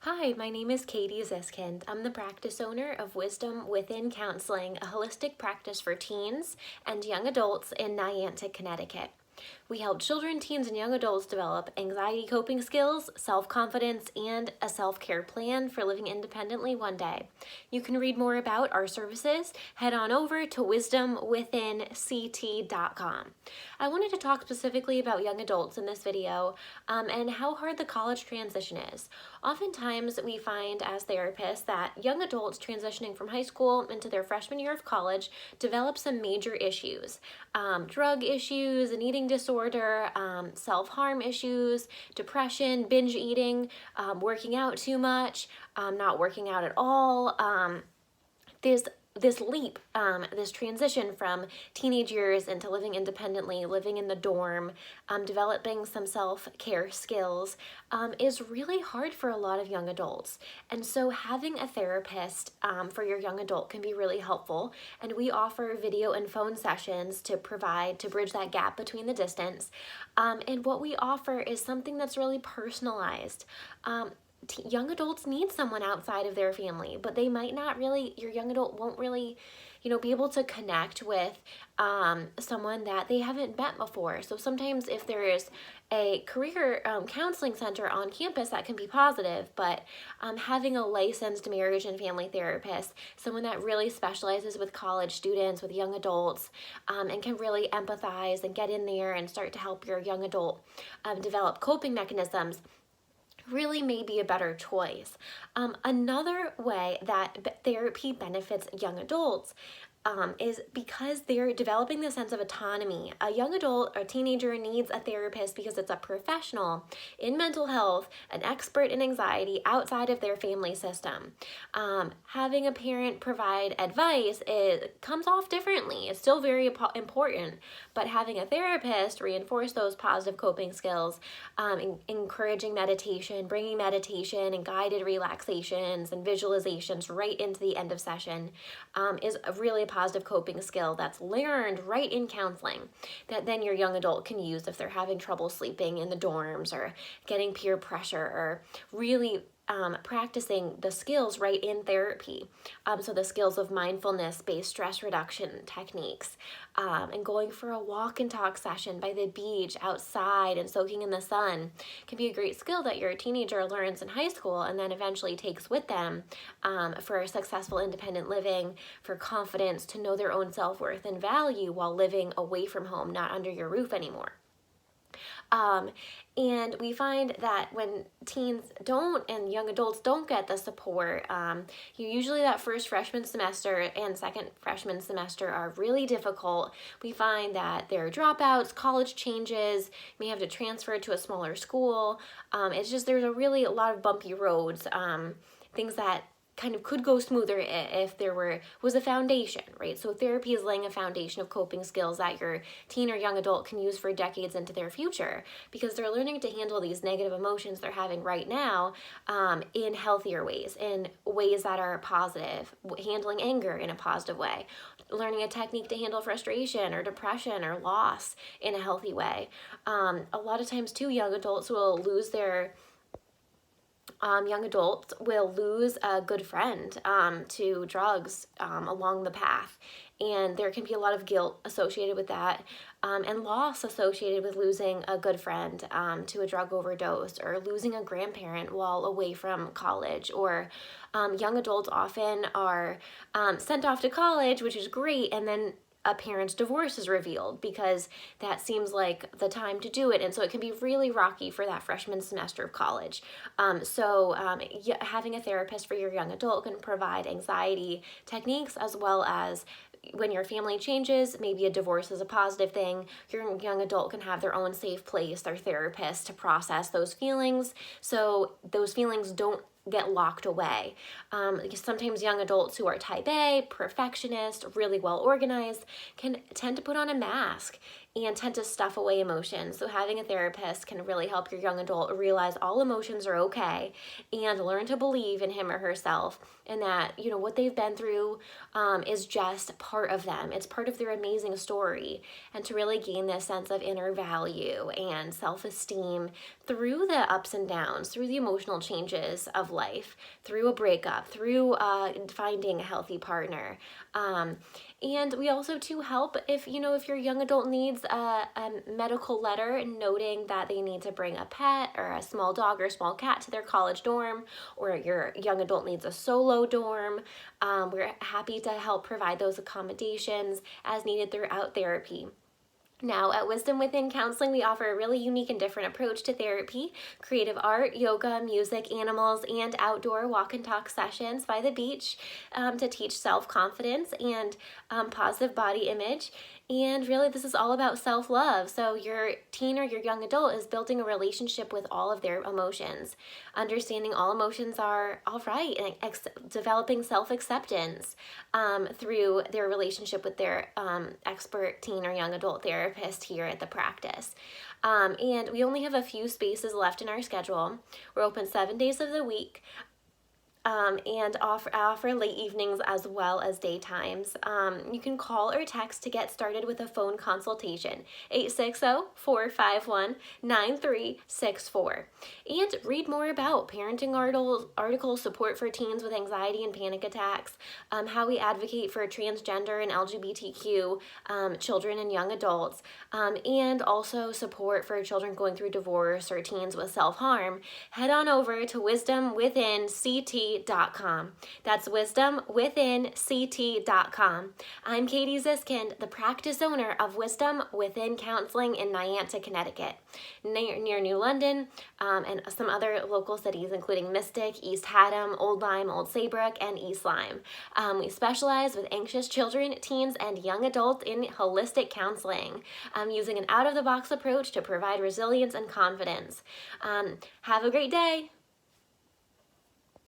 Hi, my name is Katie Ziskind. I'm the practice owner of Wisdom Within Counseling, a holistic practice for teens and young adults in Niantic, Connecticut. We help children, teens, and young adults develop anxiety coping skills, self-confidence, and a self-care plan for living independently one day. You can read more about our services. Head on over to wisdomwithinct.com. I wanted to talk specifically about young adults in this video and how hard the college transition is. Oftentimes, we find as therapists that young adults transitioning from high school into their freshman year of college develop some major issues. Drug issues, an eating disorder, self-harm issues, depression, binge eating, working out too much, not working out at all. This leap, this transition from teenage years into living independently, living in the dorm, developing some self-care skills is really hard for a lot of young adults. And so having a therapist for your young adult can be really helpful. And we offer video and phone sessions to bridge that gap between the distance. And what we offer is something that's really personalized. Young adults need someone outside of their family, but they might not really, your young adult won't really, be able to connect with someone that they haven't met before. So sometimes if there is a career counseling center on campus, that can be positive, but having a licensed marriage and family therapist, someone that really specializes with college students, with young adults, and can really empathize and get in there and start to help your young adult develop coping mechanisms, really may be a better choice. Another way that therapy benefits young adults is because they're developing the sense of autonomy. A young adult or teenager needs a therapist because it's a professional in mental health, an expert in anxiety outside of their family system. Having a parent provide advice, it comes off differently. It's still very important, but having a therapist reinforce those positive coping skills, encouraging meditation, bringing meditation and guided relaxations and visualizations right into the end of session is a really positive coping skill that's learned right in counseling that then your young adult can use if they're having trouble sleeping in the dorms or getting peer pressure or really practicing the skills right in therapy. So the skills of mindfulness-based stress reduction techniques and going for a walk and talk session by the beach outside and soaking in the sun can be a great skill that your teenager learns in high school and then eventually takes with them for successful independent living, for confidence, to know their own self-worth and value while living away from home, not under your roof anymore. And we find that when teens don't and young adults don't get the support, usually that first freshman semester and second freshman semester are really difficult. We find that there are dropouts, college changes, may have to transfer to a smaller school. There's a lot of bumpy roads, things that kind of could go smoother if there was a foundation, right? So therapy is laying a foundation of coping skills that your teen or young adult can use for decades into their future because they're learning to handle these negative emotions they're having right now in healthier ways, in ways that are positive, handling anger in a positive way, learning a technique to handle frustration or depression or loss in a healthy way. A lot of times too, young adults will lose a good friend to drugs along the path. And there can be a lot of guilt associated with that and loss associated with losing a good friend to a drug overdose or losing a grandparent while away from college. Or young adults often are sent off to college, which is great, and then a parent's divorce is revealed because that seems like the time to do it. And so it can be really rocky for that freshman semester of college. Having a therapist for your young adult can provide anxiety techniques as well as when your family changes, maybe a divorce is a positive thing, your young adult can have their own safe place, their therapist, to process those feelings so those feelings don't get locked away. Sometimes young adults who are type A, perfectionist, really well organized, can tend to put on a mask and tend to stuff away emotions. So having a therapist can really help your young adult realize all emotions are okay and learn to believe in him or herself and that, what they've been through is just part of them. It's part of their amazing story, and to really gain this sense of inner value and self-esteem through the ups and downs, through the emotional changes of life. life, through a breakup, through finding a healthy partner. And we also too help if your young adult needs a medical letter noting that they need to bring a pet or a small dog or a small cat to their college dorm, or your young adult needs a solo dorm. We're happy to help provide those accommodations as needed throughout therapy. Now, at Wisdom Within Counseling, we offer a really unique and different approach to therapy: creative art, yoga, music, animals, and outdoor walk and talk sessions by the beach to teach self-confidence and positive body image. And really, this is all about self-love. So your teen or your young adult is building a relationship with all of their emotions, understanding all emotions are all right, and developing self-acceptance through their relationship with their expert teen or young adult therapist here at the practice. And we only have a few spaces left in our schedule. We're open 7 days of the week. And offer late evenings as well as daytimes. You can call or text to get started with a phone consultation, 860-451-9364. And read more about parenting articles, support for teens with anxiety and panic attacks, how we advocate for transgender and LGBTQ children and young adults, and also support for children going through divorce or teens with self-harm. Head on over to wisdomwithinct.com. That's wisdomwithinct.com. I'm Katie Ziskind, the practice owner of Wisdom Within Counseling in Niantic, Connecticut, near New London, and some other local cities, including Mystic, East Haddam, Old Lyme, Old Saybrook, and East Lyme. We specialize with anxious children, teens, and young adults in holistic counseling, using an out-of-the-box approach to provide resilience and confidence. Have a great day.